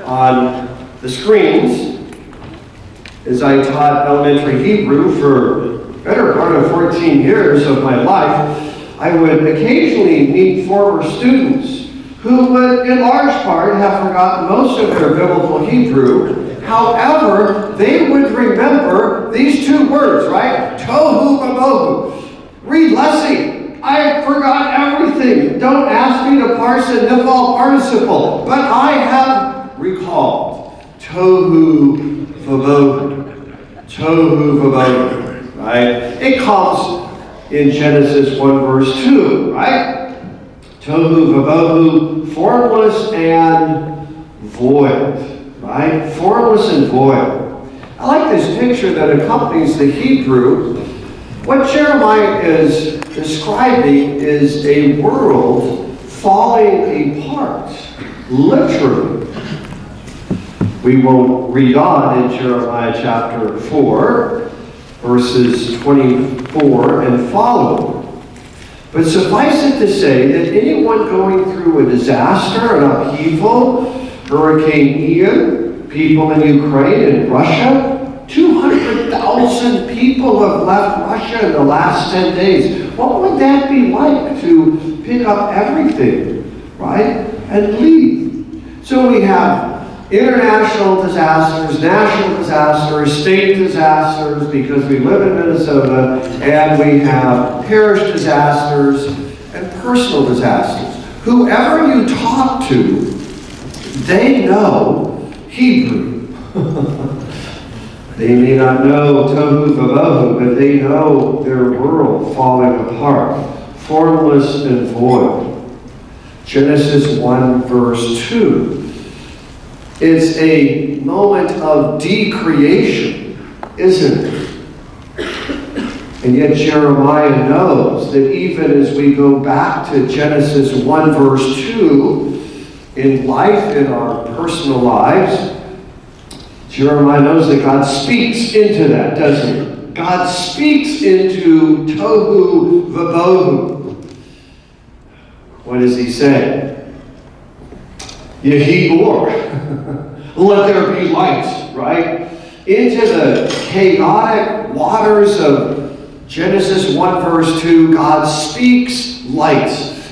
on the screens. As I taught elementary Hebrew for the better part of 14 years of my life, I would occasionally meet former students who would, in large part, have forgotten most of their biblical Hebrew. However, they would remember these two words, right? Tohu vabohu. Read Leslie. I forgot everything. Don't ask me to parse a nifal participle, but I have recalled. Tohu vabohu. Tohu vabohu. Right? It comes in Genesis 1 verse 2, right? Tohu vabohu, formless and void. Right? Formless and void. I like this picture that accompanies the Hebrew. What Jeremiah is describing is a world falling apart, literally. We won't read on in Jeremiah chapter 4, verses 24 and following. But suffice it to say that anyone going through a disaster, an upheaval, Hurricane Ian, people in Ukraine and Russia, 200,000 people have left Russia in the last 10 days. What would that be like to pick up everything, right, and leave? So we have international disasters, national disasters, state disasters, because we live in Minnesota, and we have parish disasters and personal disasters. Whoever you talk to, they know Hebrew. They may not know Tohu Vabohu, but they know their world falling apart, formless and void. Genesis 1 verse 2. It's a moment of decreation, isn't it? And yet Jeremiah knows that even as we go back to Genesis 1 verse 2, in life, in our personal lives, Jeremiah knows that God speaks into that, doesn't he? God speaks into Tohu Vabohu. What does he say? Yehi or. Let there be light, right? Into the chaotic waters of Genesis 1 verse 2, God speaks light.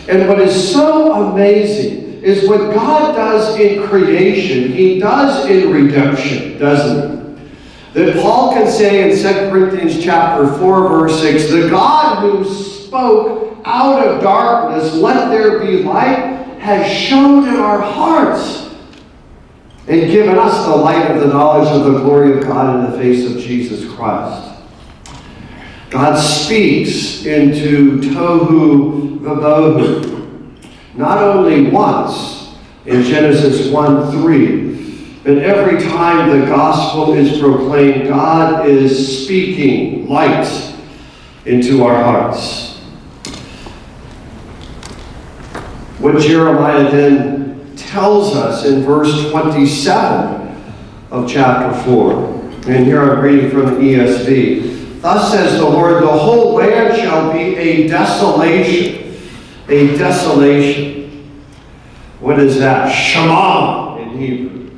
And what is so amazing is what God does in creation, he does in redemption, doesn't he? That Paul can say in 2 Corinthians chapter 4, verse 6, the God who spoke out of darkness, let there be light, has shone in our hearts and given us the light of the knowledge of the glory of God in the face of Jesus Christ. God speaks into Tohu Vabohu. Not only once in Genesis 1:3, but every time the gospel is proclaimed, God is speaking light into our hearts. What Jeremiah then tells us in verse 27 of chapter 4, and here I'm reading from the ESV. Thus says the Lord, the whole land shall be a desolation. A desolation. What is that? Shema in Hebrew.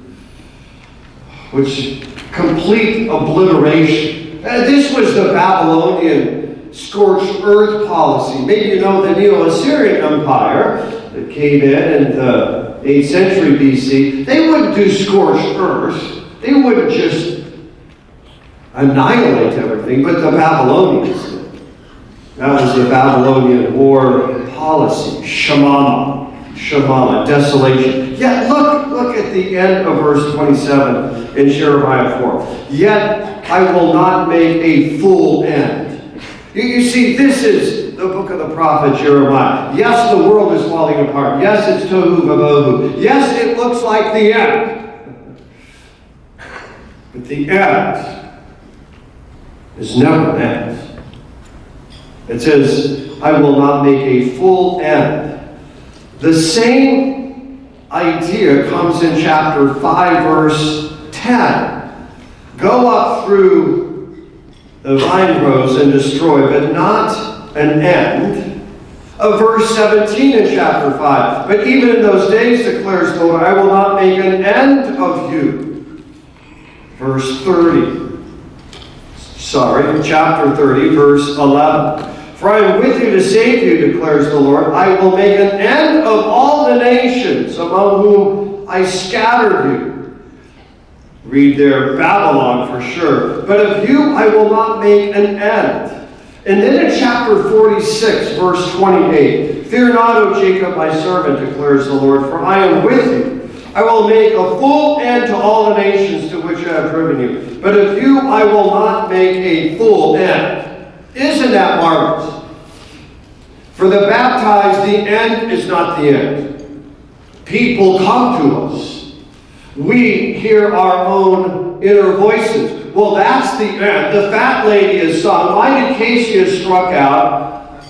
Which, complete obliteration. This was the Babylonian scorched earth policy. Maybe you know the Neo-Assyrian Empire that came in the 8th century BC. They wouldn't do scorched earth. They wouldn't just annihilate everything, but the Babylonians did. That was the Babylonian war policy. Shemama, desolation. Yet look at the end of verse 27 in Jeremiah 4. Yet I will not make a full end. You see, this is the book of the prophet Jeremiah. Yes, the world is falling apart. Yes, it's Tohu Vabohu. Yes, it looks like the end. But the end is never an end. It says, I will not make a full end. The same idea comes in chapter 5, verse 10. Go up through the vine rows and destroy, but not an end. Verse 17 in chapter 5. But even in those days, declares the Lord, I will not make an end of you. Verse 30. Chapter 30, verse 11. For I am with you to save you, declares the Lord. I will make an end of all the nations among whom I scattered you. Read there, Babylon for sure. But of you I will not make an end. And then in chapter 46, verse 28, Fear not, O Jacob, my servant, declares the Lord, for I am with you. I will make a full end to all the nations to which I have driven you. But of you I will not make a full end. Isn't that marvelous? For the baptized, the end is not the end. People come to us. We hear our own inner voices. Well, that's the end. The fat lady is sung. Why did Casey struck out?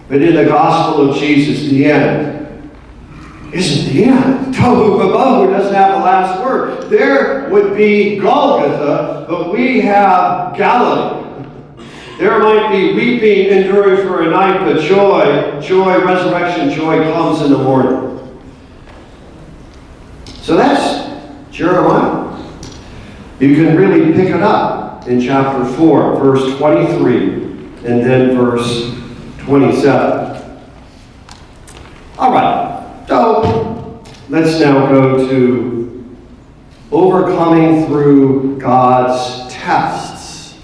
But in the gospel of Jesus, the end isn't the end. Tohu Vabohu doesn't have the last word. There would be Golgotha, but we have Galilee. There might be weeping enduring for a night, but resurrection joy comes in the morning. So that's Jeremiah. You can really pick it up in chapter 4, verse 23, and then verse 27. All right, so let's now go to overcoming through God's tests.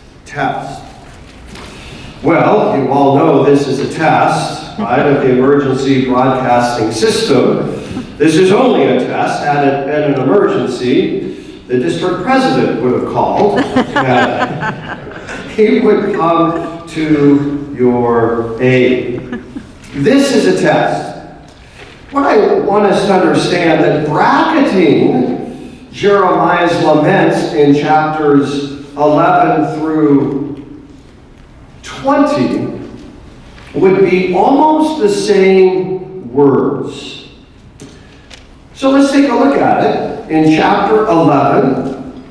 Well, you all know this is a test, right, of the emergency broadcasting system. This is only a test. Had it been an emergency, the district president would have called. He would come to your aid. This is a test. What I want us to understand that bracketing Jeremiah's laments in chapters 11 through 20 would be almost the same words. So let's take a look at it. In chapter 11,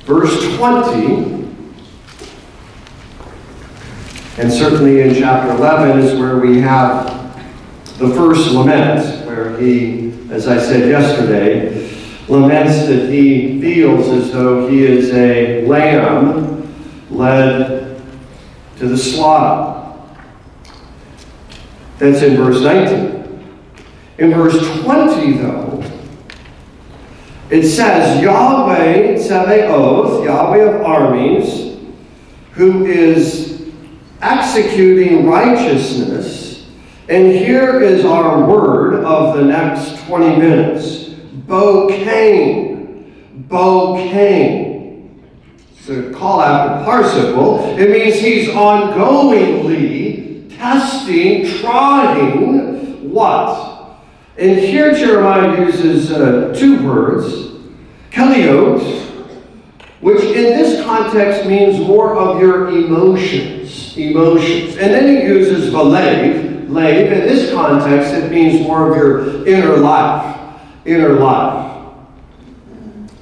verse 20, and certainly in chapter 11 is where we have the first lament, where he, as I said yesterday, laments that he feels as though he is a lamb led to the slaughter. That's in verse 19. In verse 20, though, it says, Yahweh Tsebaoth, Yahweh of armies, who is executing righteousness. And here is our word of the next 20 minutes. Bokain. It's a call out participle. It means he's ongoingly testing, trying what? And here Jeremiah uses two words, keliot, which in this context means more of your emotions. And then he uses valev. In this context, it means more of your inner life.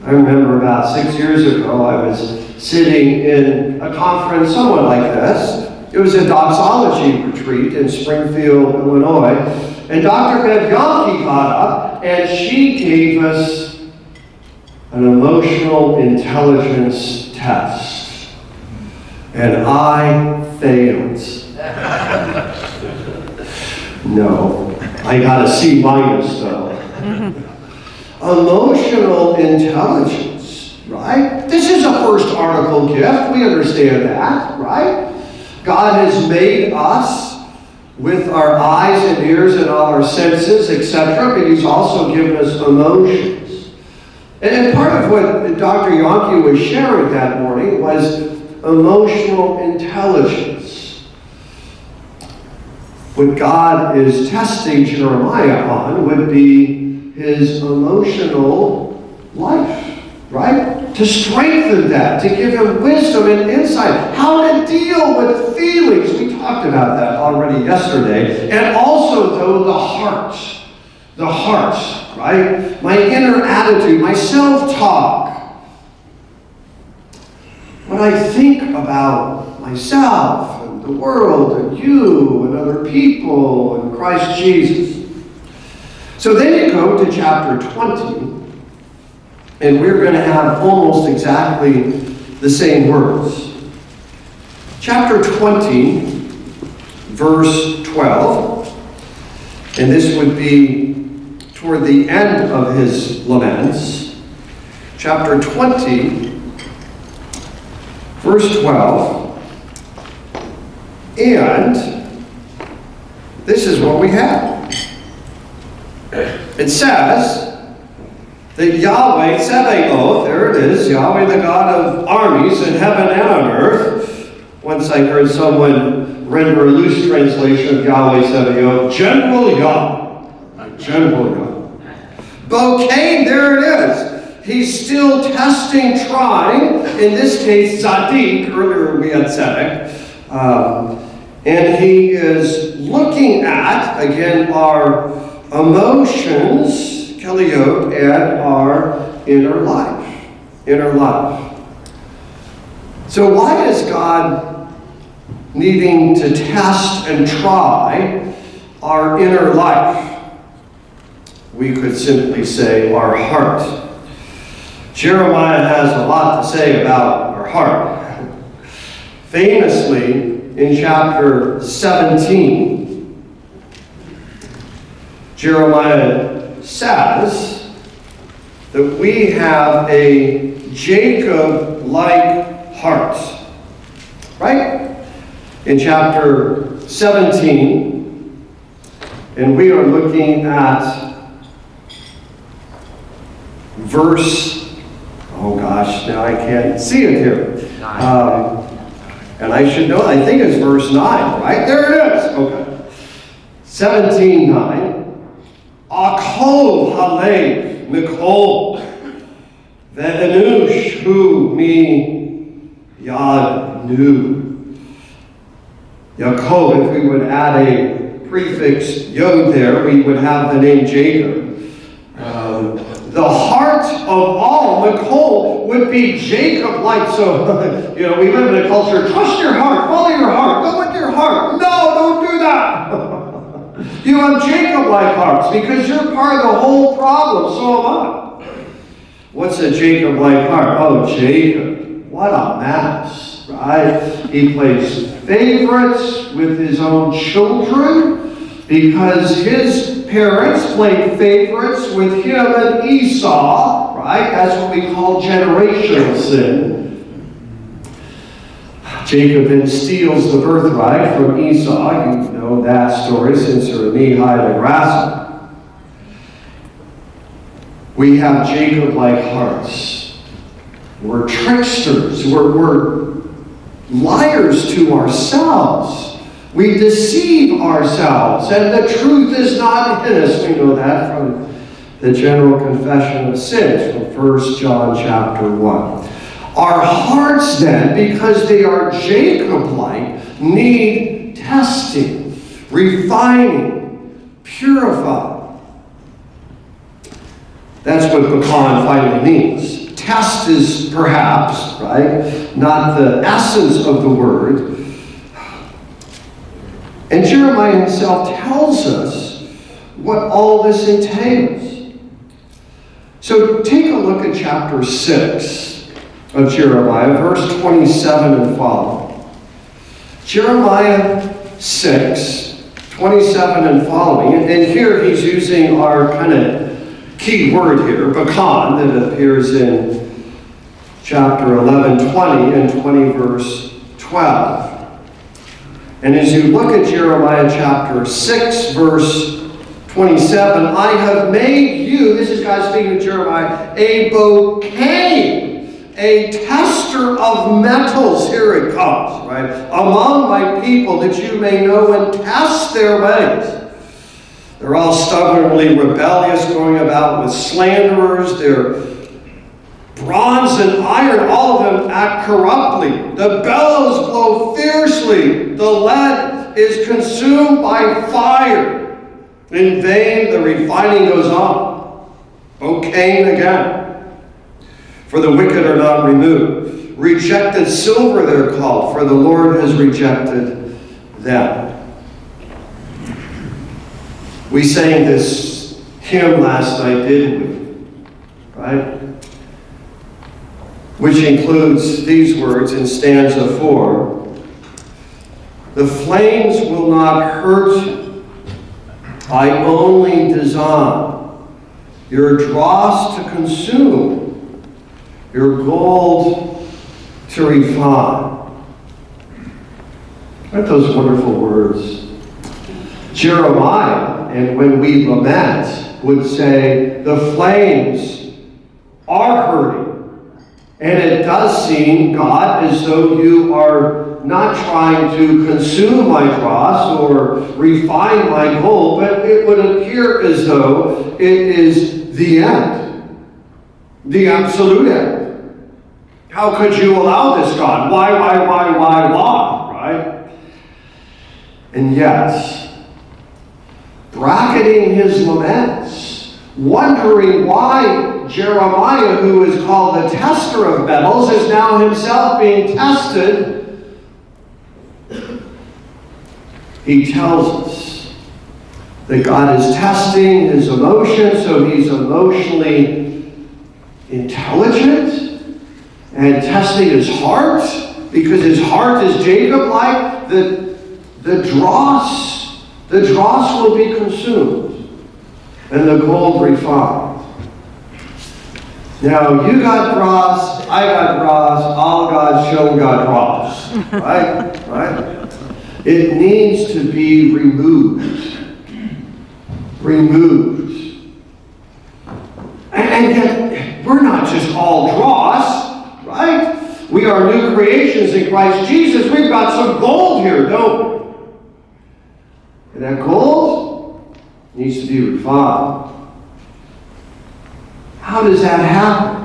I remember about 6 years ago, I was sitting in a conference somewhat like this. It was a doxology retreat in Springfield, Illinois. And Dr. Bev Yonke got up and she gave us an emotional intelligence test. And I failed. No, I got a C- though. Emotional intelligence, right? This is a first article gift. We understand that, right? God has made us with our eyes and ears and all our senses, etc., but he's also given us emotions. And part of what Dr. Yonke was sharing that morning was emotional intelligence. What God is testing Jeremiah on would be his emotional life, right? To strengthen that, to give him wisdom and insight, how to deal with feelings. We talked about that already yesterday. And also, though, the heart, right? My inner attitude, my self-talk. When I think about myself and the the world and you and other people and Christ Jesus. So then you go to chapter 20, and we're going to have almost exactly the same words. Chapter 20, verse 12, and this would be toward the end of his laments. Chapter 20, verse 12, and this is what we have. It says that Yahweh Sabaoth, there it is, Yahweh the God of armies in heaven and on earth. Once I heard someone render a loose translation of Yahweh Sabaoth, General Yah. General Yah. Bouquet, there it is. He's still testing, trying. In this case, Zadik. Earlier we had Tzedek. And he is looking at, again, our emotions, Keliot, and our inner life. Inner life. So why is God needing to test and try our inner life? We could simply say our heart. Jeremiah has a lot to say about our heart. Famously, in chapter 17, Jeremiah says that we have a Jacob-like heart. Right? In chapter 17, and we are looking at verse, oh gosh, now I can't see it here. And I should know, I think it's verse 9, right? There it is. Okay. 17:9. Akol halev mikol ve'enush hu mi yad nu. Yaakov, if we would add a prefix yod there, we would have the name Jacob. The heart of all, Mikol, would be Jacob-like. So, we live in a culture, trust your heart, follow your heart, go with your heart. No, don't do that. You have Jacob-like hearts because you're part of the whole problem, so am I. What's a Jacob-like heart? Oh, Jacob, what a mess, right? He plays favorites with his own children because his parents played favorites with him and Esau, right? That's what we call generational sin. Jacob then steals the birthright from Esau. You know that story since they're knee-high to grasp. We have Jacob-like hearts. We're tricksters. We're liars to ourselves. We deceive ourselves, and the truth is not in us. We know that from the General Confession of Sins from 1 John chapter 1. Our hearts then, because they are Jacob-like, need testing, refining, purifying. That's what Bakan finally means. Test is perhaps, right, not the essence of the word. And Jeremiah himself tells us what all this entails. So take a look at chapter 6 of Jeremiah, verse 27 and following. Jeremiah 6, 27 and following. And here he's using our kind of key word here, Bakan, that appears in chapter 11, 20 and 20 verse 12. And as you look at Jeremiah chapter 6, verse 27, I have made you, this is God speaking to Jeremiah, a bouquet, a tester of metals, here it comes, right? Among my people, that you may know and test their ways. They're all stubbornly rebellious, going about with slanderers. They're bronze and iron, all of them act corruptly. The bellows blow fiercely. The lead is consumed by fire. In vain the refining goes on. O Cain again. For the wicked are not removed. Rejected silver they're called, for the Lord has rejected them. We sang this hymn last night, didn't we? Right? Which includes these words in stanza 4. The flames will not hurt you. I only design your dross to consume, your gold to refine. Aren't those wonderful words? Jeremiah, and when we lament, would say, the flames are hurting. And it does seem, God, as though you are not trying to consume my dross or refine my gold, but it would appear as though it is the end, the absolute end. How could you allow this, God? Why, right? And yet, bracketing his laments, wondering why Jeremiah, who is called the tester of metals, is now himself being tested. He tells us that God is testing his emotions, so he's emotionally intelligent, and testing his heart, because his heart is Jacob-like. The dross will be consumed, and the gold refined. Now, you got dross, I got dross, all God's shown got dross. Right? It needs to be removed. And yet, we're not just all dross, right? We are new creations in Christ Jesus. We've got some gold here, don't we? And that gold needs to be refined. How does that happen?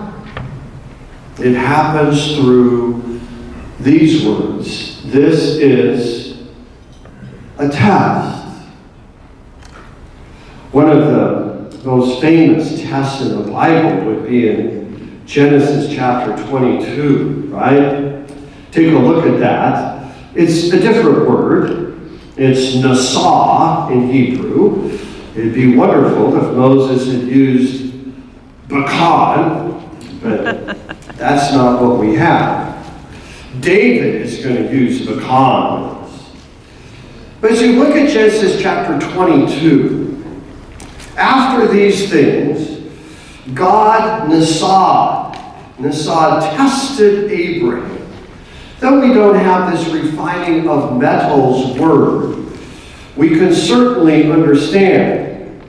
It happens through these words. This is a test. One of the most famous tests in the Bible would be in Genesis chapter 22, right? Take a look at that. It's a different word. It's Nasah in Hebrew. It'd be wonderful if Moses had used Bakan, but that's not what we have. David is going to use Bakan with us. But as you look at Genesis chapter 22, after these things, God Nasah tested Abraham. Though we don't have this refining of metals word, we can certainly understand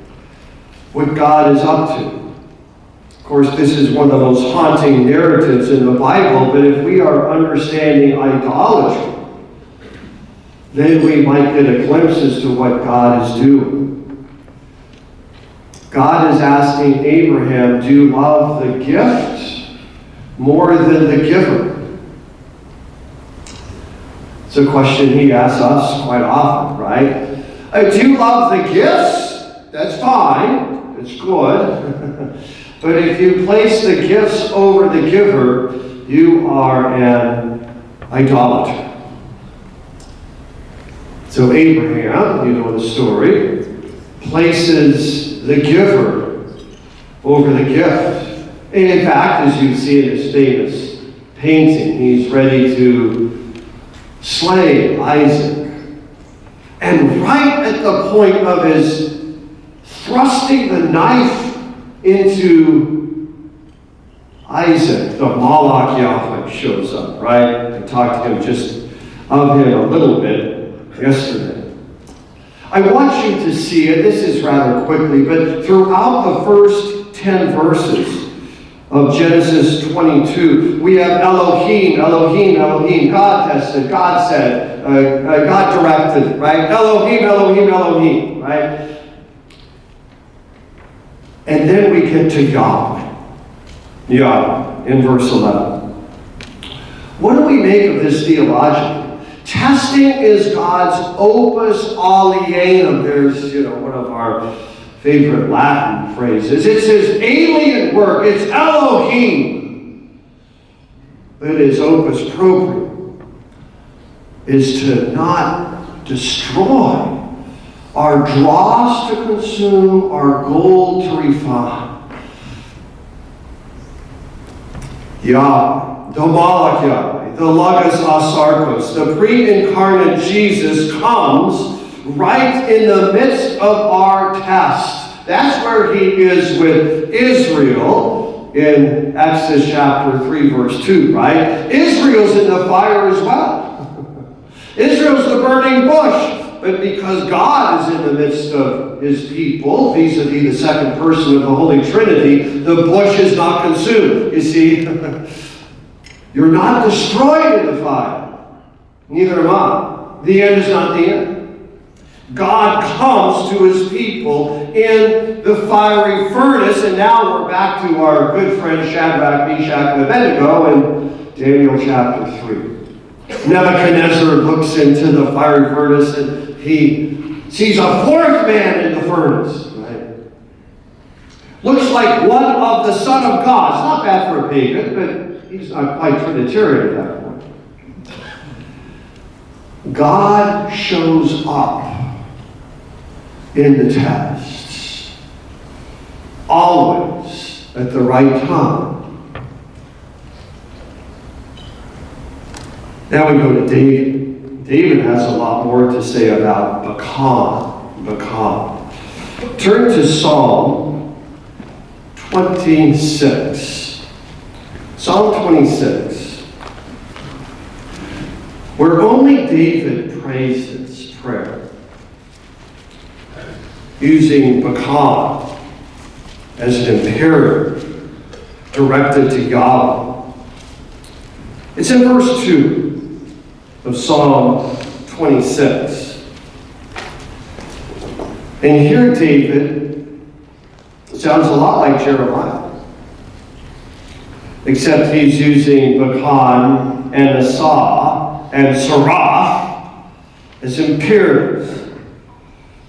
what God is up to. Of course, this is one of the most haunting narratives in the Bible, but if we are understanding idolatry, then we might get a glimpse as to what God is doing. God is asking Abraham, do you love the gift more than the giver? It's a question he asks us quite often, right? Do you love the gifts? That's fine. It's good. But if you place the gifts over the giver, you are an idolater. So Abraham, you know the story, places the giver over the gift. And in fact, as you see in his famous painting, he's ready to slay Isaac. And right at the point of his thrusting the knife into Isaac, the Malach Yahweh shows up, right? I talked to him of him a little bit yesterday. I want you to see it, this is rather quickly, but throughout the first 10 verses of Genesis 22, we have Elohim, God tested, God said, God directed, right? Elohim, right? And then we get to Yahweh in verse 11. What do we make of this theologically? Testing is God's opus alienum. There's, one of our favorite Latin phrases. It's his alien work. It's Elohim. But his opus propria is to not destroy, our dross to consume, our gold to refine. Yahweh, the Malach Yahweh, the Logos Asarkos, the pre-incarnate Jesus comes right in the midst of our test. That's where he is with Israel in Exodus chapter 3, verse 2, right? Israel's in the fire as well. Israel's the burning bush. But because God is in the midst of his people, vis-a-vis the second person of the Holy Trinity, the bush is not consumed. You see, you're not destroyed in the fire. Neither am I. The end is not the end. God comes to his people in the fiery furnace, and now we're back to our good friend Shadrach, Meshach, and Abednego in Daniel chapter 3. Nebuchadnezzar looks into the fiery furnace and he sees a fourth man in the furnace. Right? Looks like one of the Son of God. It's not bad for a pagan, but he's not quite Trinitarian at that point. God shows up in the tests, always at the right time. Now we go to David. David has a lot more to say about Bakan. Turn to Psalm 26. Psalm 26. Where only David prays this prayer, using Bakan as an imperative directed to Yahweh. It's in verse 2. Of Psalm 26. And here David sounds a lot like Jeremiah, except he's using Bakan and Asah and Seraph as imperatives.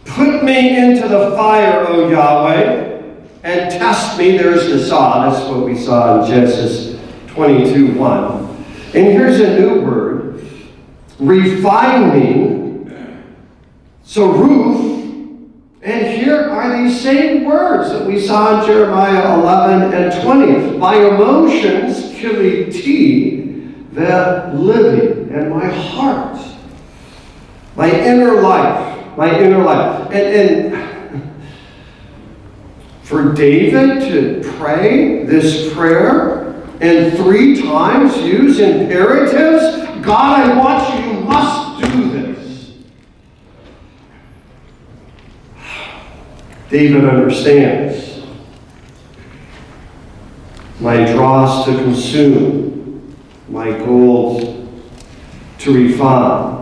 Put me into the fire, O Yahweh, and test me. There's Asah. That's what we saw in Genesis 22:1. And here's a new word. Refine me, Saruf, and here are these same words that we saw in Jeremiah 11 and 20. My emotions, kiliti, the living, and my heart, my inner life, And for David to pray this prayer and 3 times use imperatives, God, I want you, you must do this. David understands. My dross to consume, my gold to refine.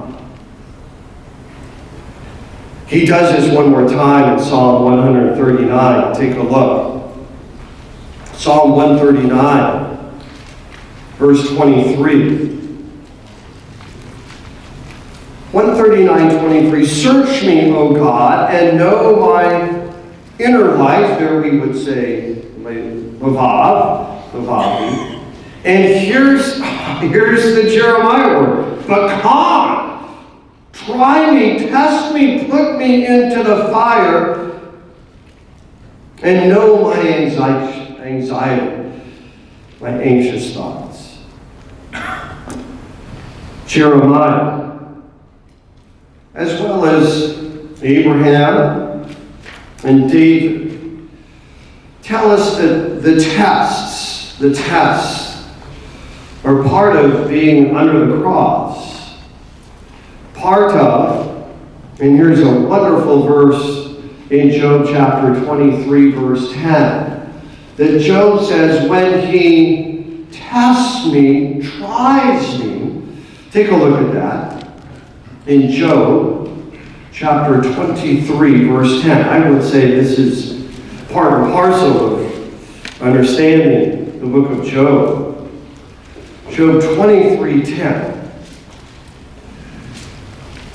He does this one more time in Psalm 139. Take a look. Psalm 139, verse 23. 139:23, search me, O God, and know my inner life. There we would say, Lavavi. And here's the Jeremiah word. But come, try me, test me, put me into the fire, and know my anxiety, my anxious thoughts. Jeremiah, as well as Abraham and David, tell us that the tests are part of being under the cross. Part of, and here's a wonderful verse in Job chapter 23, verse 10, that Job says, when he tests me, tries me. Take a look at that. In Job chapter 23, verse 10. I would say this is part and parcel of understanding the book of Job. Job 23:10.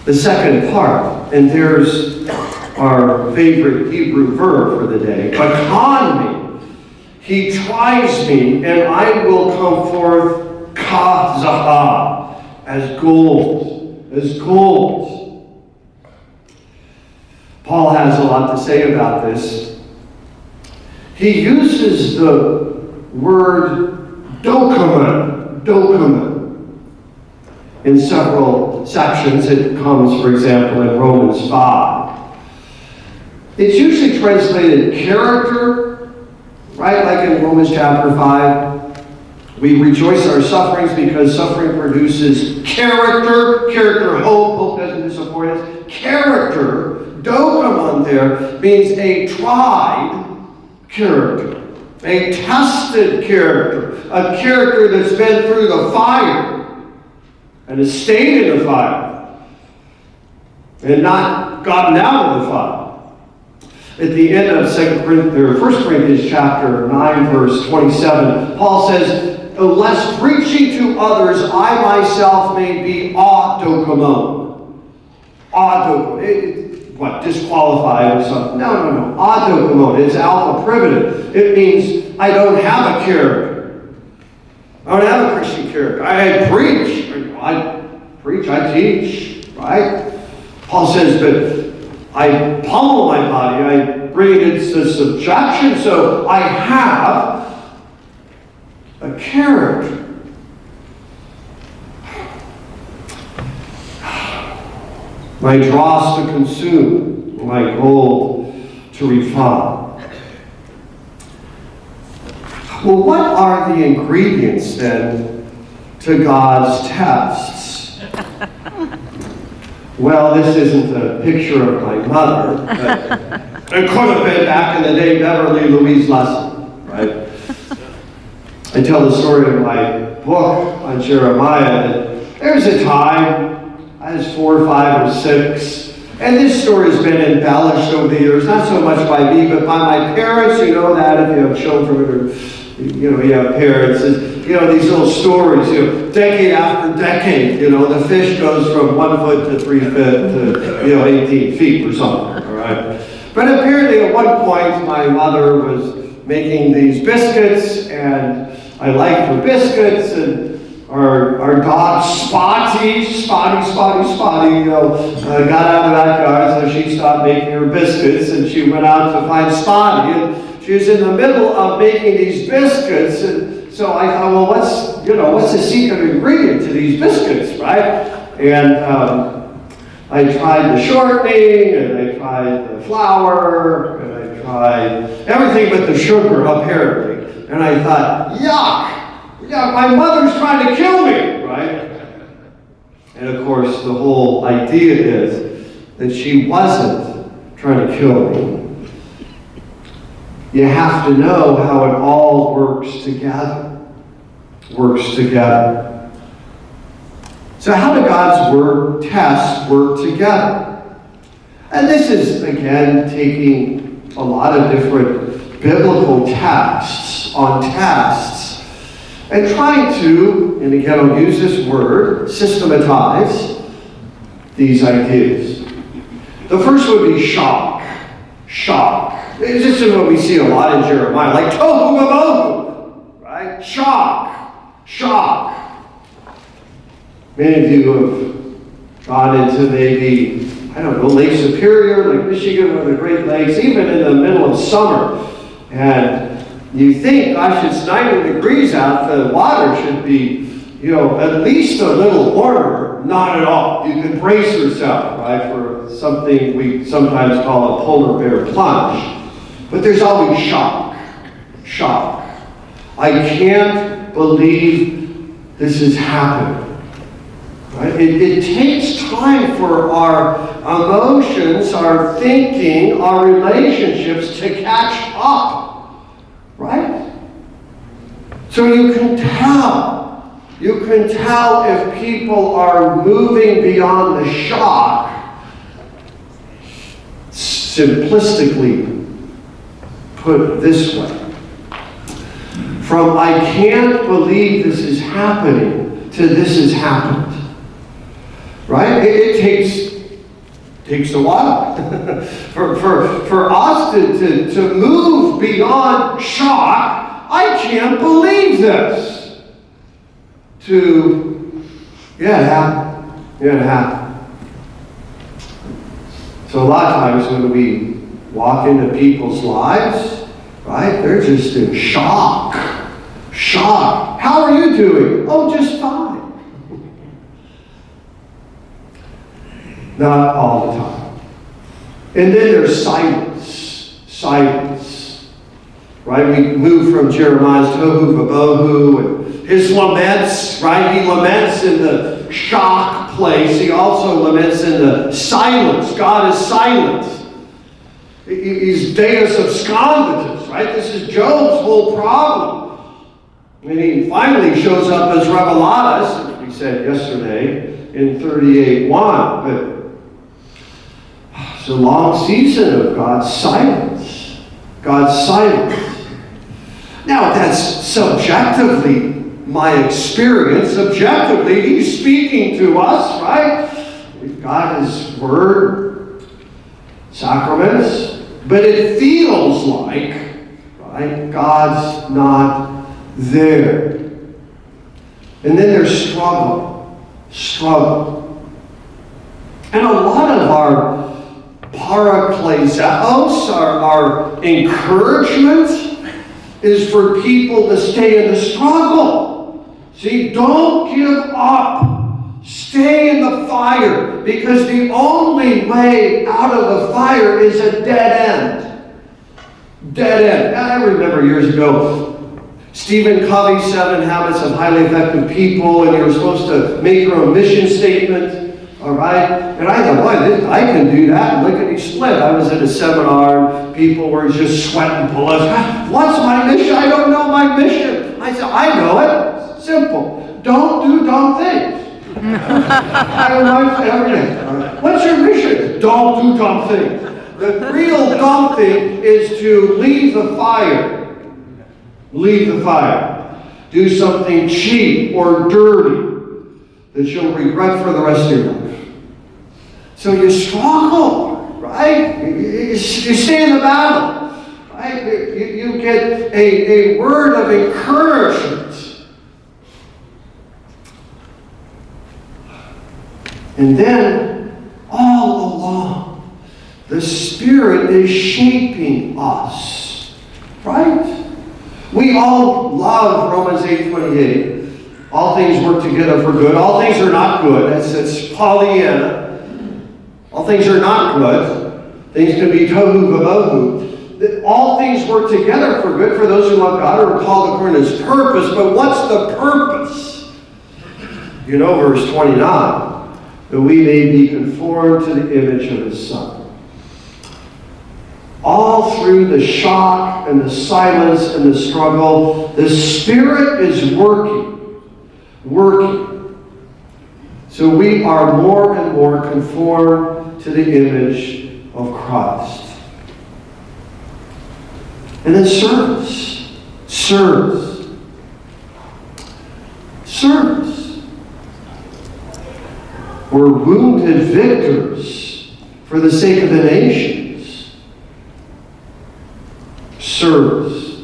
The second part, and there's our favorite Hebrew verb for the day. Bakan me. He tries me, and I will come forth ka zahab, as gold. Paul has a lot to say about this. He uses the word dokima, in several sections. It comes, for example, in Romans 5. It's usually translated character, right? Like in Romans chapter 5. We rejoice in our sufferings because suffering produces character. Character, hope doesn't disappoint us. Character, dokimon there, means a tried character. A tested character. A character that's been through the fire and has stayed in the fire and not gotten out of the fire. At the end of 1 Corinthians chapter 9, verse 27, Paul says, "Lest preaching to others, I myself may be adokimon." What, disqualified or something? No. Adokimon. It's alpha privative. It means I don't have a character. I don't have a Christian character. I preach, I teach, right? Paul says, but I pummel my body, I bring it into subjection, so I have a character. My dross to consume, my gold to refine. Well, what are the ingredients then to God's tests? Well, this isn't a picture of my mother, but it could have been back in the day Beverly Louise lesson, right? I tell the story in my book on Jeremiah that there's a time, I was 4 or 5 or 6, and this story has been embellished over the years, not so much by me, but by my parents. You know that if you have children or you have parents, and, these little stories, decade after decade, the fish goes from 1 foot to 3 feet to, 18 feet or something, all right? But apparently at one point, my mother was making these biscuits, and I liked her biscuits, and our dog Spotty, got out of the backyard, so she stopped making her biscuits, and she went out to find Spotty, and she was in the middle of making these biscuits, and so I thought, well, what's the secret ingredient to these biscuits, right? And I tried the shortening, and I tried the flour, and I tried everything but the sugar, apparently. And I thought, yuck, my mother's trying to kill me, right? And of course, the whole idea is that she wasn't trying to kill me. You have to know how it all works together. So how do God's Word tests work together? And this is, again, taking a lot of different biblical texts on tests and trying to, and again I'll use this word, systematize these ideas. The first would be shock. This is what we see a lot in Jeremiah, like tohu wabohu, right? Shock. Many of you have gone into maybe, Lake Superior, Lake Michigan, or the Great Lakes, even in the middle of summer. And you think, gosh, it's 90 degrees out, the water should be, at least a little warmer. Not at all. You can brace yourself, right, for something we sometimes call a polar bear plunge. But there's always shock. I can't believe this is happening. Right? It takes time for our emotions, our thinking, our relationships to catch up. Right? So you can tell if people are moving beyond the shock, simplistically put this way. From I can't believe this is happening to this has happened. Right? It takes a while for us to move beyond shock. I can't believe this. To, it happened. So a lot of times when we walk into people's lives, right, they're just in shock. Shock. How are you doing? Oh, just fine. Not all the time. And then there's silence. Silence. Right? We move from Jeremiah's tohu vabohu and his laments, right? He laments in the shock place. He also laments in the silence. God is silent. He's Deus absconditus, right? This is Job's whole problem. And he finally shows up as Revelatus, as we said yesterday, in 38:1. But it's a long season of God's silence. God's silence. Now, that's subjectively my experience. Objectively, he's speaking to us, right? We've got his word, sacraments, but it feels like, right, God's not there. And then there's struggle. Struggle. And a lot of our paraklesos, our encouragement, is for people to stay in the struggle. See, don't give up. Stay in the fire, because the only way out of the fire is a dead end. Dead end. I remember years ago, Stephen Covey, 7 Habits of Highly Effective People, and you were supposed to make your own mission statement. All right? And I thought, boy, I can do that. Lickety split. I was at a seminar, people were just sweating bullets. What's my mission? I don't know my mission. I said, I know it. Simple. Don't do dumb things. I learned everything. What's your mission? Don't do dumb things. The real dumb thing is to leave the fire. Leave the fire. Do something cheap or dirty that you'll regret for the rest of your life. So you struggle, right? You stay in the battle, right? You get a word of encouragement. And then, all along, the Spirit is shaping us, right? We all love Romans 8:28. All things work together for good. All things are not good. That's Pollyanna. All things are not good. Things can be tohu vabohu. All things work together for good for those who love God or are called according to his purpose. But what's the purpose? You know, verse 29. That we may be conformed to the image of his Son. All through the shock and the silence and the struggle, the Spirit is working. So we are more and more conformed to the image of Christ. And then service. We're wounded victors for the sake of the nations. Service.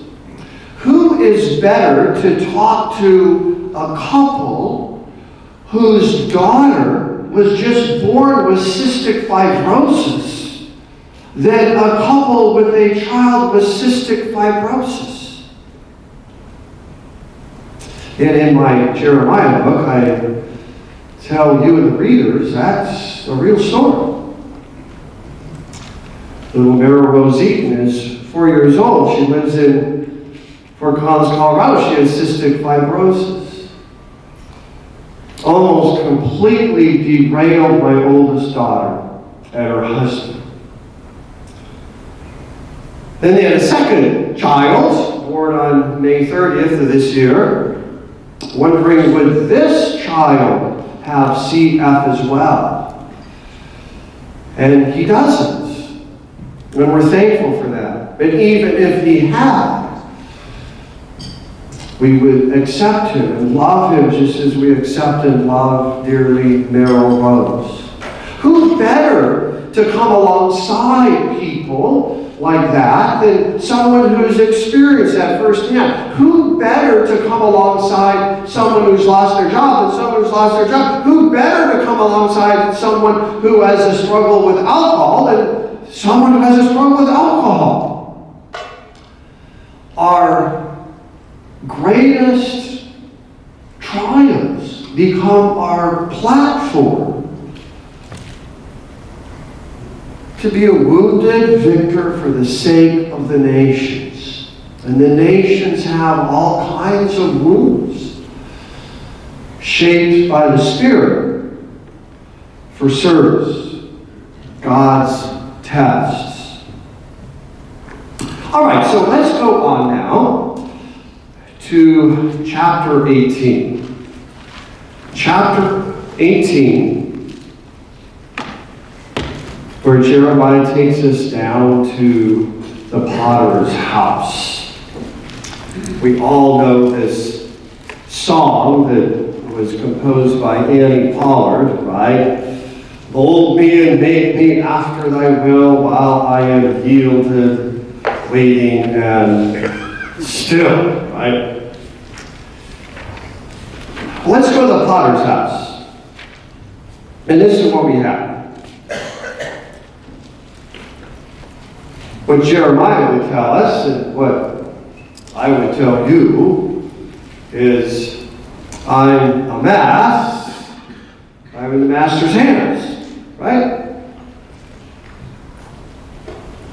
Who is better to talk to a couple whose daughter was just born with cystic fibrosis than a couple with a child with cystic fibrosis? And in my Jeremiah book, I tell you and the readers that's a real story. Little Mara Rose Eaton is 4 years old. She lives in Fort Collins, Colorado. She has cystic fibrosis. Almost completely derailed my oldest daughter and her husband. Then they had a second child, born on May 30th of this year, wondering, would this child have CF as well? And he doesn't. And we're thankful for that. But even if he had, we would accept him and love him just as we accept and love dearly Meryl Rose. Who better to come alongside people like that than someone who's experienced that firsthand. Who better to come alongside someone who's lost their job than someone who's lost their job? Who better to come alongside someone who has a struggle with alcohol than someone who has a struggle with alcohol? Our greatest triumphs become our platform to be a wounded victor for the sake of the nations. And the nations have all kinds of wounds shaped by the Spirit for service, God's tests. All right, so let's go on now to chapter 18. Chapter 18, where Jeremiah takes us down to the potter's house. We all know this song that was composed by Annie Pollard, right? Mold me and make me after thy will while I am yielded, waiting, and still, right? Let's go to the potter's house. And this is what we have. What Jeremiah would tell us, and what I would tell you, is I'm a mess. I'm in the master's hands, right?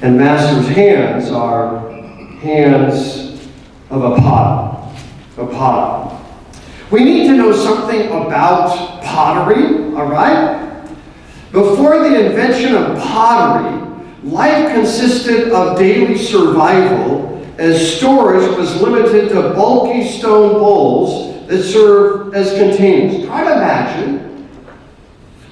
And master's hands are hands of a potter. A potter. We need to know something about pottery, all right? Before the invention of pottery, life consisted of daily survival as storage was limited to bulky stone bowls that serve as containers. Try to imagine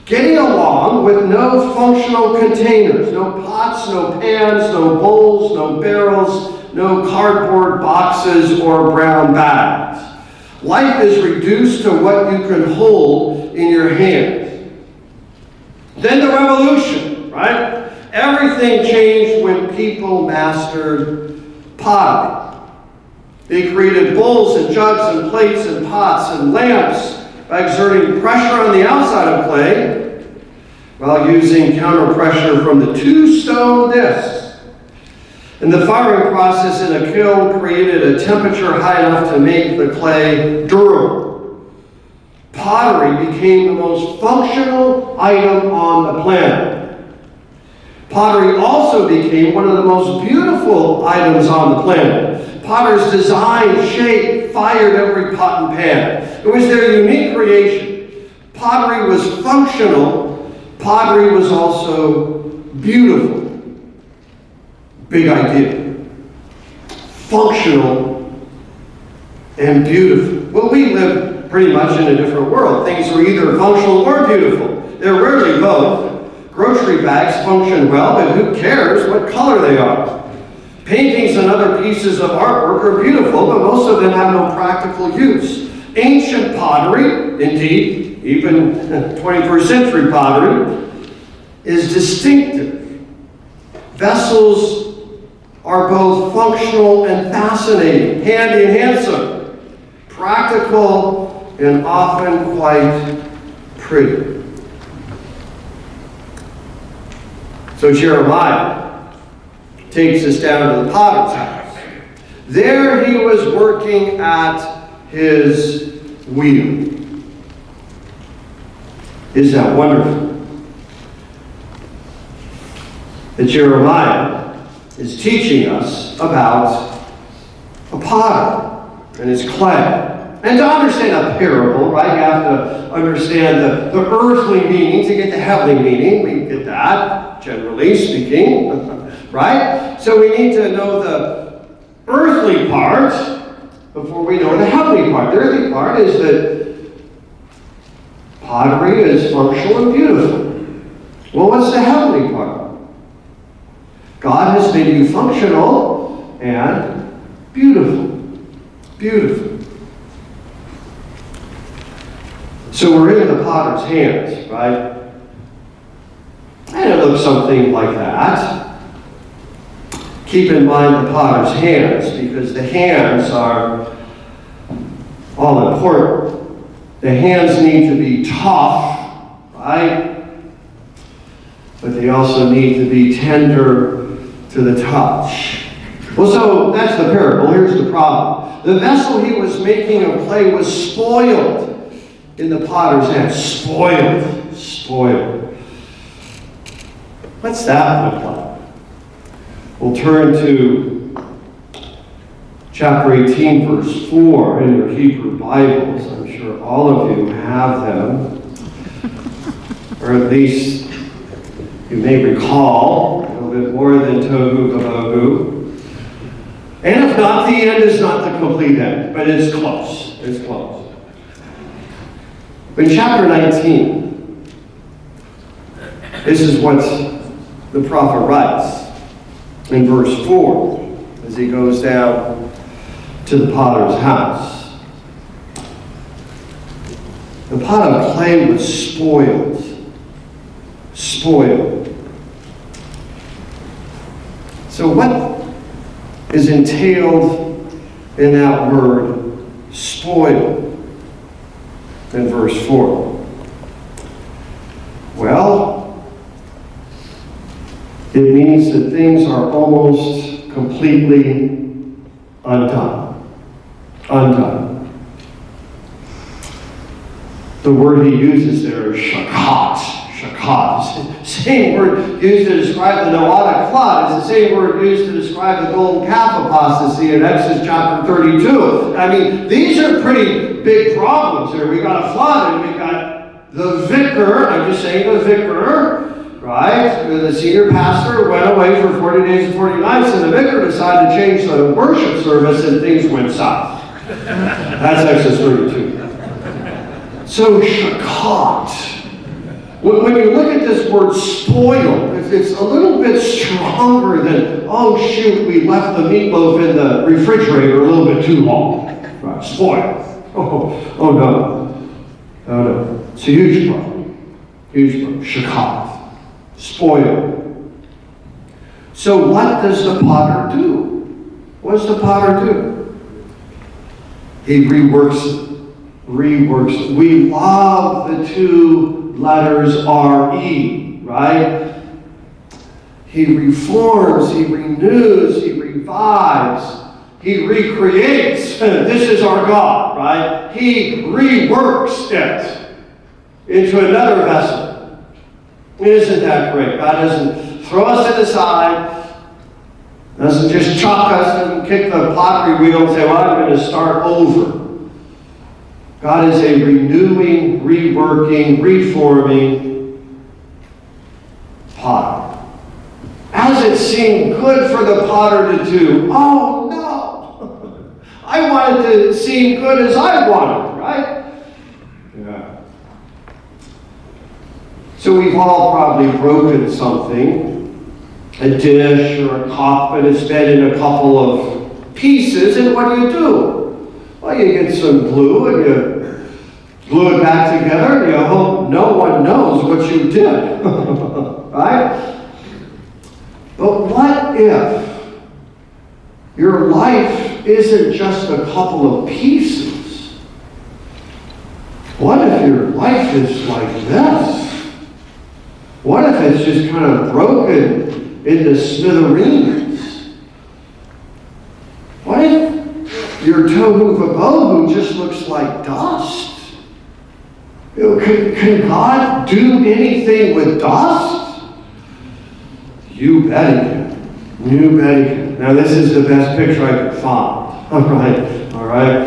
getting along with no functional containers, no pots, no pans, no bowls, no barrels, no cardboard boxes or brown bags. Life is reduced to what you can hold in your hands. Then the revolution, right? Everything changed when people mastered pottery. They created bowls and jugs and plates and pots and lamps by exerting pressure on the outside of clay while using counter pressure from the two stone discs. And the firing process in a kiln created a temperature high enough to make the clay durable. Pottery became the most functional item on the planet. Pottery also became one of the most beautiful items on the planet. Potters designed, shaped, fired every pot and pan. It was their unique creation. Pottery was functional. Pottery was also beautiful. Big idea. Functional and beautiful. Well, we live pretty much in a different world. Things are either functional or beautiful. They're rarely both. Grocery bags function well, but who cares what color they are? Paintings and other pieces of artwork are beautiful, but most of them have no practical use. Ancient pottery, indeed, even 21st century pottery, is distinctive. Vessels are both functional and fascinating, handy and handsome, practical and often quite pretty. So Jeremiah takes us down to the potter's house. There he was working at his wheel. Isn't that wonderful? That Jeremiah is teaching us about a potter and his clay. And to understand a parable, right, you have to understand the earthly meaning to get the heavenly meaning. We get that, generally speaking, right? So we need to know the earthly part before we know the heavenly part. The earthly part is that pottery is functional and beautiful. Well, what's the heavenly part? God has made you functional and beautiful. Beautiful. So we're in the potter's hands, right? And it looks something like that. keep in mind the potter's hands, because the hands are all important. The hands need to be tough, right? But they also need to be tender to the touch. Well, so that's the parable. Here's the problem. The vessel he was making of clay was spoiled in the potter's hand. Spoiled. What's that look like? We'll turn to chapter 18, verse 4 in your Hebrew Bibles. I'm sure all of you have them. Or at least you may recall a little bit more than tohu vabohu. And if not, the end is not the complete end, but it's close. It's close. In chapter 19, this is what the prophet writes in verse 4 as he goes down to the potter's house. The pot of clay was spoiled. So what is entailed in that word, spoiled, in verse 4? Well, it means that things are almost completely undone. The word he uses there is shakat. Same word used to describe the Noahic flood is the same word used to describe the golden calf apostasy in Exodus chapter 32. I mean, these are pretty big problems here. We got a flood and we got the vicar, I'm just saying the vicar, right? The senior pastor went away for 40 days and 40 nights, and the vicar decided to change the worship service, and things went south. That's Exodus 32. So, shakat. When you look at this word spoiled, it's a little bit stronger than, oh shoot, we left the meatloaf in the refrigerator a little bit too long. Right, spoiled. Oh no. It's a huge problem. Shakat. Spoiled. So what does the potter do? What does the potter do? He reworks it. We love the two letters R-E, right? He reforms, he renews, he revives, he recreates. This is our God, right? He reworks it into another vessel. Isn't that great? God doesn't throw us to the side, doesn't just chuck us and kick the pottery wheel and say, well, I'm going to start over. God is a renewing, reworking, reforming potter. As it seemed good for the potter to do, oh no! I want it to seem good as I want it, right? Yeah. So we've all probably broken something, a dish or a cup, and it's been in a couple of pieces, and what do? Well, you get some glue and you glue it back together and you hope no one knows what you did. Right? But what if your life isn't just a couple of pieces? What if your life is like this? What if it's just kind of broken into smithereens? What if your tohu vabohu just looks like dust? Can God do anything with dust? You bet he can. Now this is the best picture I could find. All right.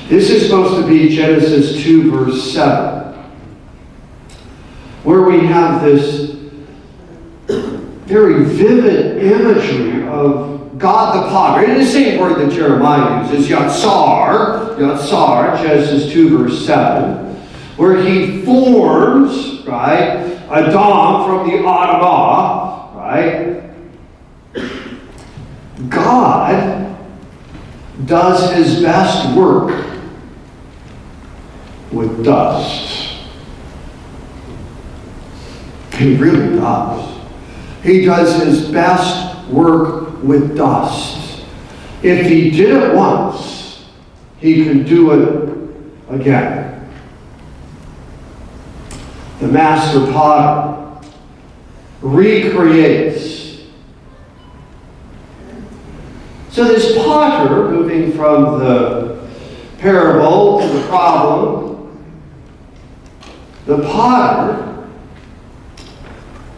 This is supposed to be Genesis 2, verse 7, where we have this very vivid imagery of God the potter. It is the same word that Jeremiah uses, Yatsar, Genesis 2, verse 7, where he forms, right, Adam from the Adamah, right? God does his best work with dust. He really does. He does his best work with dust. If he did it once, he can do it again. The master potter recreates. So this potter, moving from the parable to the problem, the potter,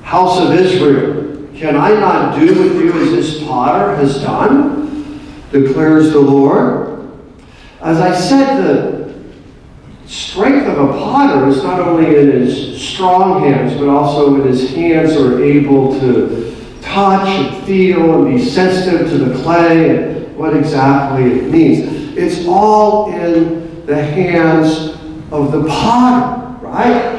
house of Israel, can I not do with you as this potter has done? Declares the Lord. As I said, the strength of a potter is not only in his strong hands, but also in his hands are able to touch and feel and be sensitive to the clay and what exactly it means. It's all in the hands of the potter, right?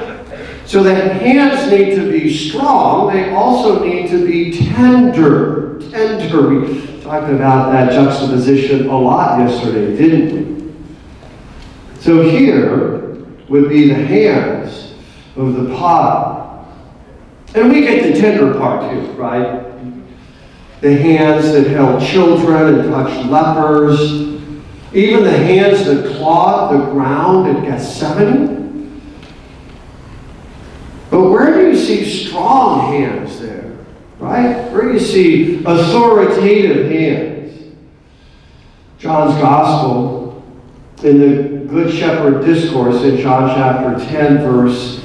So the hands need to be strong. They also need to be tender. Tender. We talked about that juxtaposition a lot yesterday, didn't we? So here would be the hands of the potter. And we get the tender part too, right? The hands that held children and touched lepers. Even the hands that clawed the ground at Gethsemane. But where do you see strong hands there? Right? Where do you see authoritative hands? John's Gospel, in the Good Shepherd Discourse in John chapter 10, verse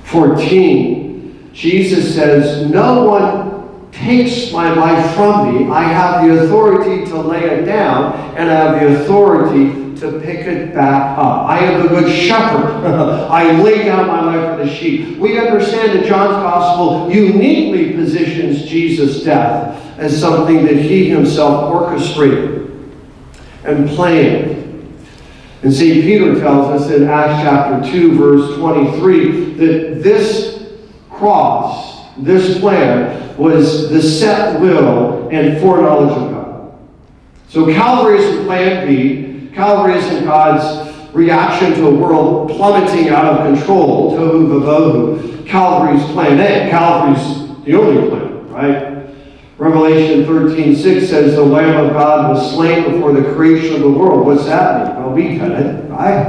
14, Jesus says, "No one takes my life from me. I have the authority to lay it down, and I have the authority to pick it back up. I am the good shepherd. I lay down my life for the sheep." We understand that John's Gospel uniquely positions Jesus' death as something that he himself orchestrated and planned. And St. Peter tells us in Acts chapter 2, verse 23, that this cross, this plan, was the set will and foreknowledge of God. So Calvary isn't plan B. Calvary isn't God's reaction to a world plummeting out of control, tohu vavohu. Calvary's plan A. Calvary's the only plan, right? Revelation 13:6 says the Lamb of God was slain before the creation of the world. What's that mean? Well, we get it, right?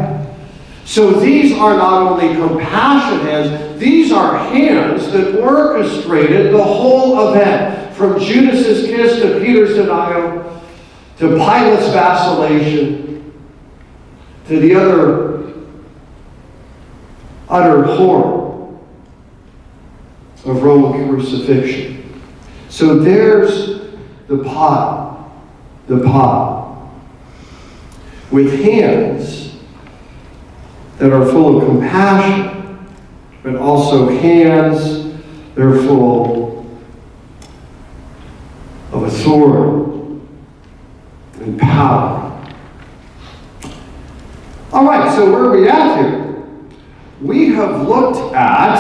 So these are not only compassion hands, these are hands that orchestrated the whole event, from Judas's kiss to Peter's denial, to Pilate's vacillation, to the utter horror of Roman crucifixion. So there's the potter, with hands that are full of compassion, but also hands that are full of authority and power. All right, so where are we at here? We have looked at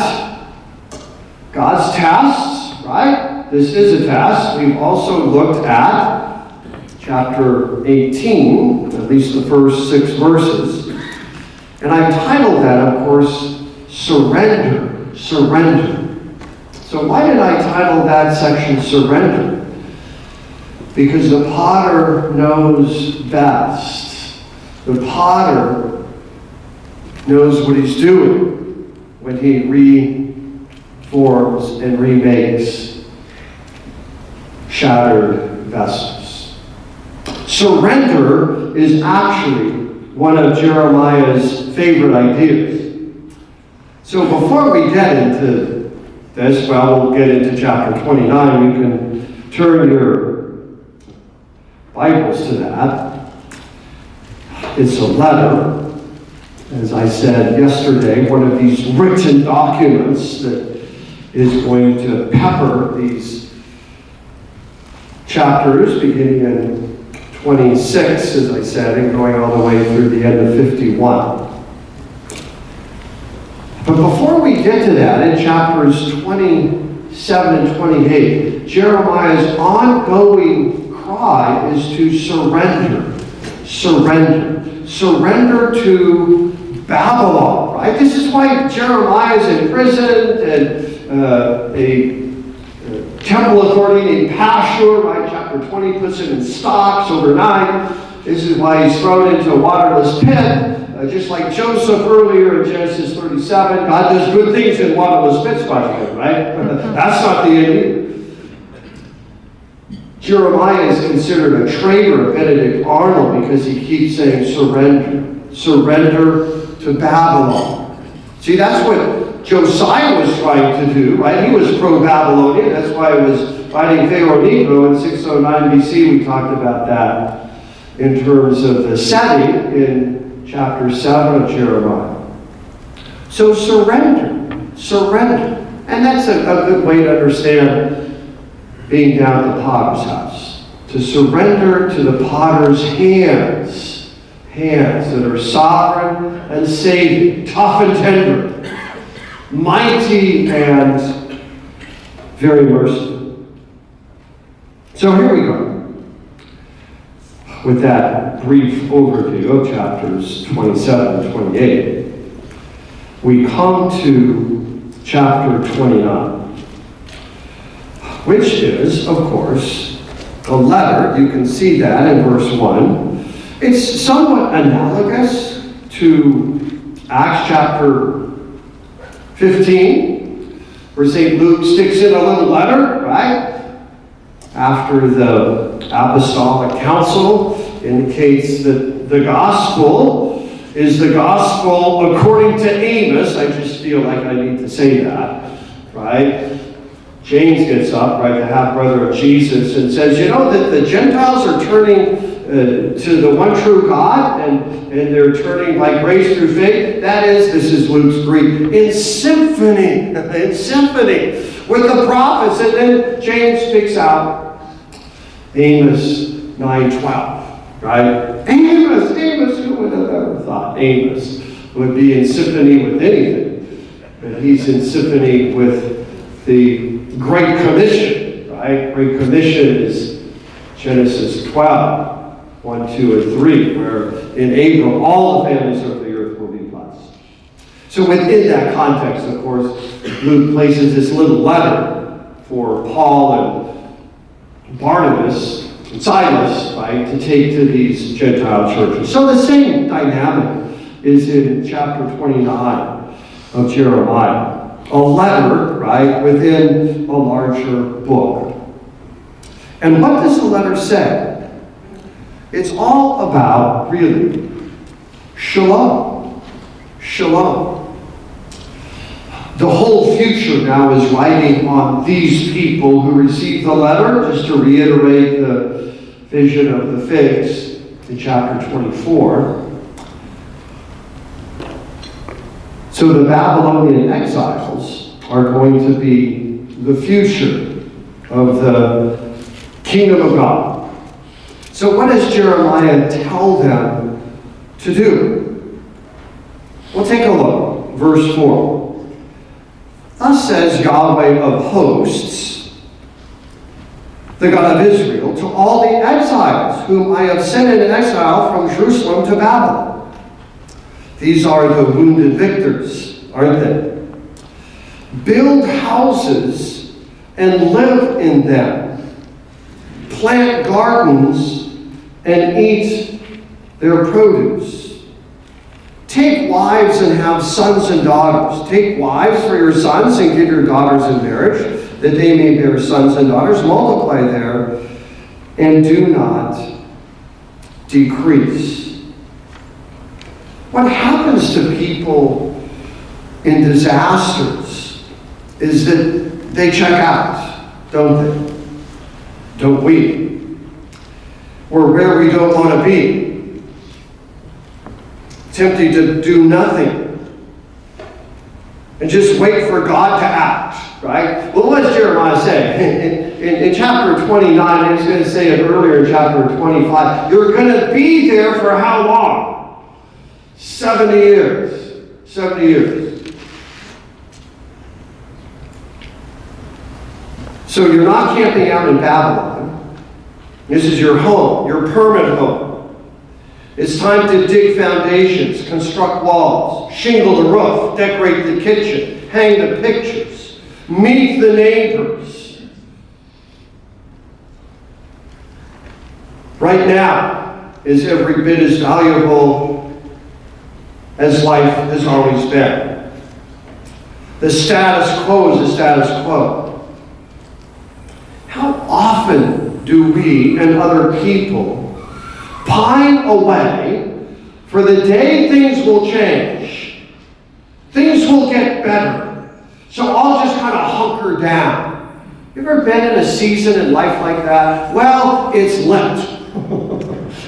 God's tests, right? This is a test. We've also looked at chapter 18, at least the first 6 verses. And I've titled that, of course, Surrender. Surrender. So why did I title that section Surrender? Because the potter knows best. The potter knows what he's doing when he reforms and remakes shattered vessels. Surrender is actually one of Jeremiah's favorite ideas. So before we get into this, well, we'll get into chapter 29. You can turn your Bibles to that. It's a letter, as I said yesterday, one of these written documents that is going to pepper these chapters, beginning in 26, as I said, and going all the way through the end of 51. But before we get to that, in chapters 27 and 28, Jeremiah's ongoing cry is to surrender. Surrender. Surrender to Babylon, right? This is why Jeremiah is imprisoned and a temple authority named Pashur, right? Chapter 20 puts him in stocks overnight. This is why he's thrown into a waterless pit. Just like Joseph earlier in Genesis 37, God does good things in waterless pits, by the way, right? That's not the end. Jeremiah is considered a traitor of Benedict Arnold because he keeps saying surrender to Babylon. See, that's what Josiah was trying to do, right? He was pro-Babylonian. That's why he was fighting Pharaoh Necho in 609 BC. We talked about that in terms of the setting in chapter 7 of Jeremiah. So surrender. And that's a good way to understand being down at the potter's house. To surrender to the potter's hands that are sovereign and saving, tough and tender, mighty and very merciful. So here we go. With that brief overview of chapters 27 and 28, we come to chapter 29, which is, of course, a letter. You can see that in verse 1. It's somewhat analogous to Acts chapter 15, where St. Luke sticks in a little letter, right? After the Apostolic Council indicates that the gospel is the gospel according to Amos. I just feel like I need to say that, right? James gets up, right, the half-brother of Jesus, and says, you know that the Gentiles are turning to the one true God, and they're turning by grace through faith. That is, this is Luke's Greek, in symphony with the prophets. And then James picks out Amos 9:12, right? Amos, who would have ever thought Amos would be in symphony with anything? But he's in symphony with the Great Commission, right? Great Commission is Genesis 12, 1, 2, and 3, where in Abram all the families of the earth will be blessed. So within that context, of course, Luke places this little letter for Paul and Barnabas and Silas, right, to take to these Gentile churches. So the same dynamic is in chapter 29 of Jeremiah. A letter, right, within a larger book. And what does the letter say? It's all about, really, shalom. Shalom. The whole future now is riding on these people who received the letter. Just to reiterate the vision of the figs in chapter 24. So the Babylonian exiles are going to be the future of the kingdom of God. So what does Jeremiah tell them to do? Well, take a look. Verse 4. Thus says Yahweh of hosts, the God of Israel, to all the exiles whom I have sent in exile from Jerusalem to Babylon. These are the wounded victors, aren't they? Build houses and live in them. Plant gardens and eat their produce. Take wives and have sons and daughters. Take wives for your sons and give your daughters in marriage, that they may bear sons and daughters. Multiply there and do not decrease. What happens to people in disasters is that they check out, don't they? Don't we? We're where we don't want to be. Tempting to do nothing and just wait for God to act, right? Well, what does Jeremiah say? In chapter 29, and he's going to say it earlier in chapter 25, you're going to be there for how long? 70 years. 70 years. So you're not camping out in Babylon. This is your home, your permanent home. It's time to dig foundations, construct walls, shingle the roof, decorate the kitchen, hang the pictures, meet the neighbors. Right now is every bit as valuable as life has always been. The status quo is the status quo. How often do we and other people pine away for the day things will change? Things will get better. So I'll just kind of hunker down. You ever been in a season in life like that? Well, it's Lent.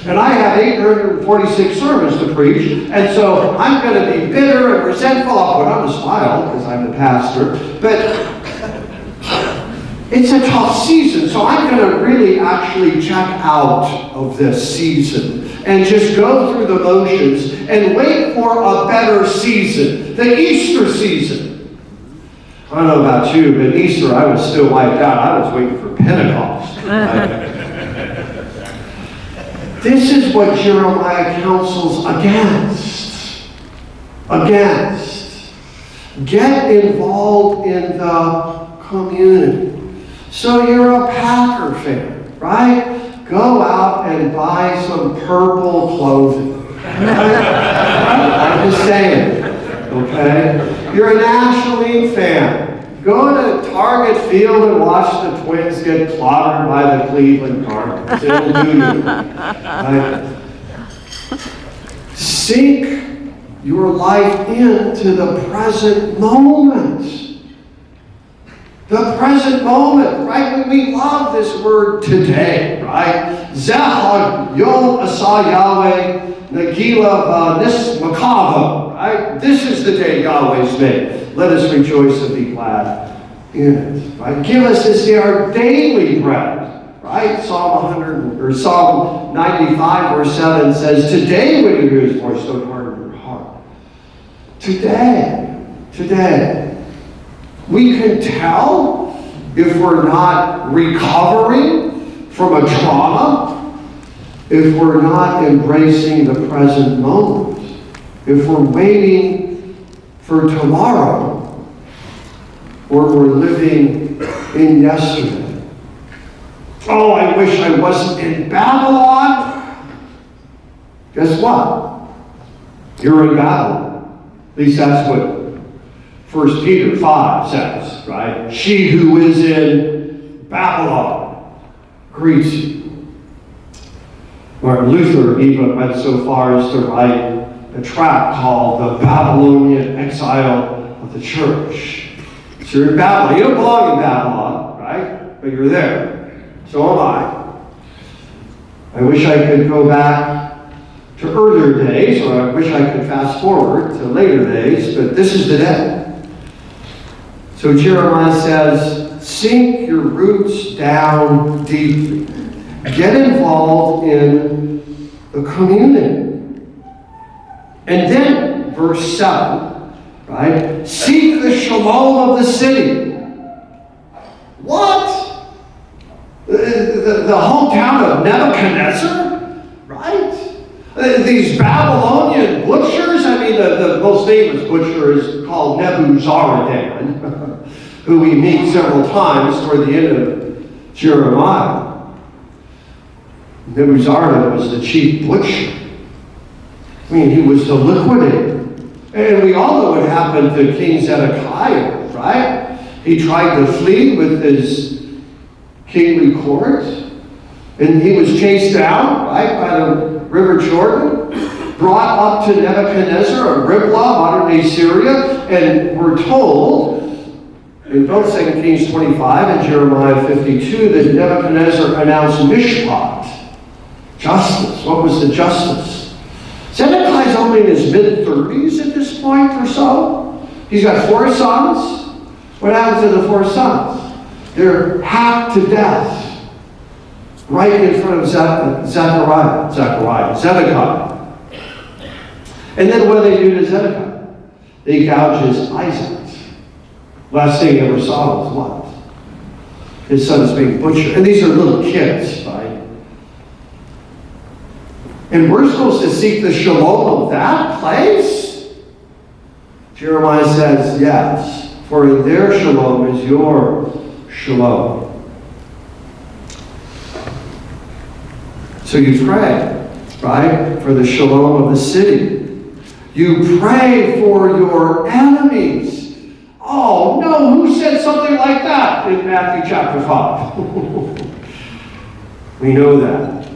And I have 846 sermons to preach, and so I'm going to be bitter and resentful. I'll put on a smile because I'm the pastor, but it's a tough season, so I'm going to really actually check out of this season and just go through the motions and wait for a better season, the Easter season. I don't know about you, but Easter I was still wiped out. I was waiting for Pentecost. This is what Jeremiah counsels against. Against. Get involved in the community. So you're a Packer fan, right? Go out and buy some purple clothing. I'm just saying, okay? You're a National League fan. Go to Target Field and watch the Twins get clobbered by the Cleveland Cardinals. It'll do you. Right? Sink your life into the present moment. The present moment, right? We love this word today, right? Zechar Yom Asa Yahweh Nagila Nis Makava, right? This is the day Yahweh's made. Let us rejoice and be glad in it, right? Give us this day our daily bread, right? Psalm 95 verse 7 says, today when you hear his voice, don't harden your heart. Today. We can tell if we're not recovering from a trauma, if we're not embracing the present moment, if we're waiting for tomorrow, or we're living in yesterday. Oh, I wish I wasn't in Babylon. Guess what? You're in Babylon. At least that's what 1 Peter 5 says, right? She who is in Babylon greets you. Martin Luther even went so far as to write a tract called The Babylonian Exile of the Church. So you're in Babylon. You don't belong in Babylon, right? But you're there. So am I. I wish I could go back to earlier days, or I wish I could fast forward to later days, but this is the day. So Jeremiah says, sink your roots down deeply. Get involved in the community. And then, verse 7, right? Seek the shalom of the city. What? The hometown of Nebuchadnezzar? Right? These Babylonian butchers, I mean, the most famous butcher is called Nebuzaradan, who we meet several times toward the end of Jeremiah. Nebuzaradan was the chief butcher. I mean, he was the liquidator. And we all know what happened to King Zedekiah, right? He tried to flee with his kingly court, and he was chased down, right, by the River Jordan, brought up to Nebuchadnezzar of Riblah, modern-day Syria, and we're told in both 2 Kings 25 and Jeremiah 52 that Nebuchadnezzar announced mishpat, justice. What was the justice? Zedekiah's only in his mid-30s at this point or so. He's got 4 sons. What happens to the 4 sons? They're hacked to death right in front of Zedekiah. And then what do they do to Zedekiah? They gouge his eyes. Last thing he ever saw was what? His son's being butchered. And these are little kids, right? And we're supposed to seek the shalom of that place? Jeremiah says, yes, for in their shalom is your shalom. So you pray, right, for the shalom of the city. You pray for your enemies. Oh, no, who said something like that in Matthew chapter 5? We know that.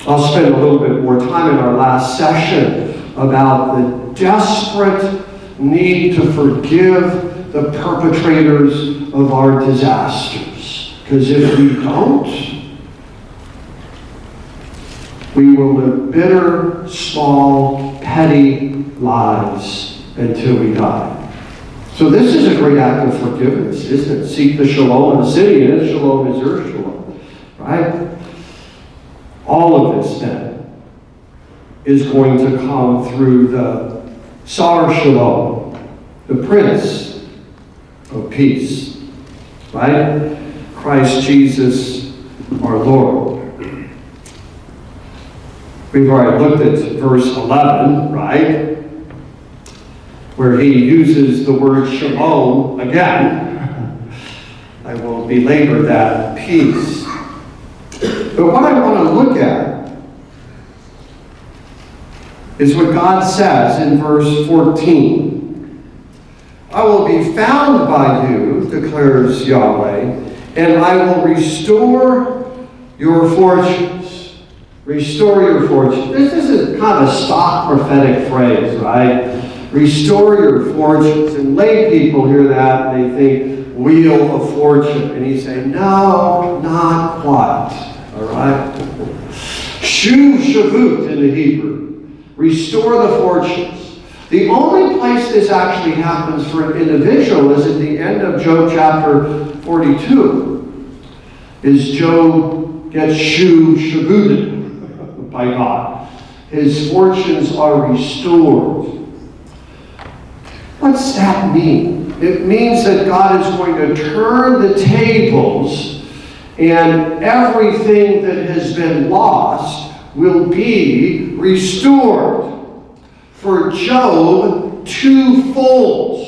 I'll spend a little bit more time in our last session about the desperate need to forgive the perpetrators of our disasters. Because if we don't, we will live bitter, small, petty lives until we die. So this is a great act of forgiveness, isn't it? Seek the shalom of the city, and his shalom is your shalom. Right? All of this, then, is going to come through the Sar Shalom, the Prince of Peace. Right? Christ Jesus, our Lord. We've already looked at verse 11, right? Where he uses the word shalom again. I will belabor that, peace. But what I want to look at is what God says in verse 14. I will be found by you, declares Yahweh, and I will restore your fortunes. Restore your fortunes. This is kind of a stock prophetic phrase, right? Restore your fortunes. And lay people hear that and they think, wheel of fortune. And he's saying, no, not quite. All right? Shuv Shavut in the Hebrew. Restore the fortunes. The only place this actually happens for an individual is at the end of Job chapter 42. Is Job gets Shuv Shavuted by God. His fortunes are restored. What's that mean? It means that God is going to turn the tables and everything that has been lost will be restored. For Job, twofold.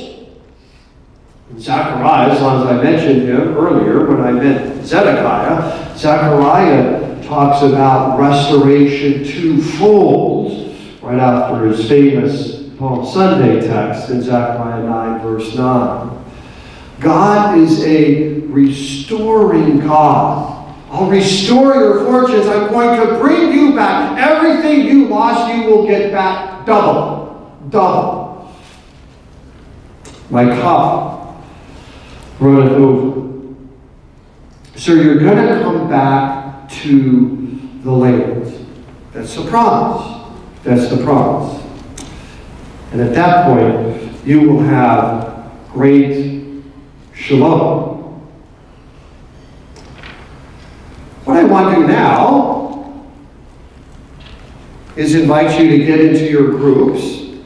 Zechariah, as long as I mentioned him earlier when I meant Zedekiah, Zechariah talks about restoration twofold right after his famous Palm Sunday text in Zechariah 9, verse 9. God is a restoring God. I'll restore your fortunes. I'm going to bring you back. Everything you lost, you will get back double. Double. My cup runneth over. So you're going to come back to the land. That's the promise. That's the promise. And at that point, you will have great shalom. What I want to do now is invite you to get into your groups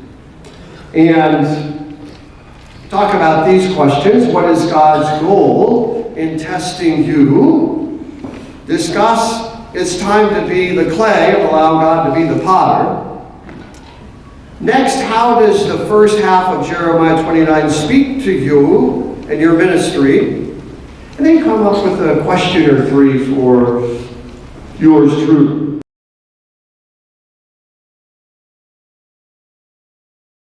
and talk about these questions. What is God's goal in testing you? Discuss it's time to be the clay and allow God to be the potter. Next, how does the first half of Jeremiah 29 speak to you and your ministry? And then come up with a question or three for yours truly.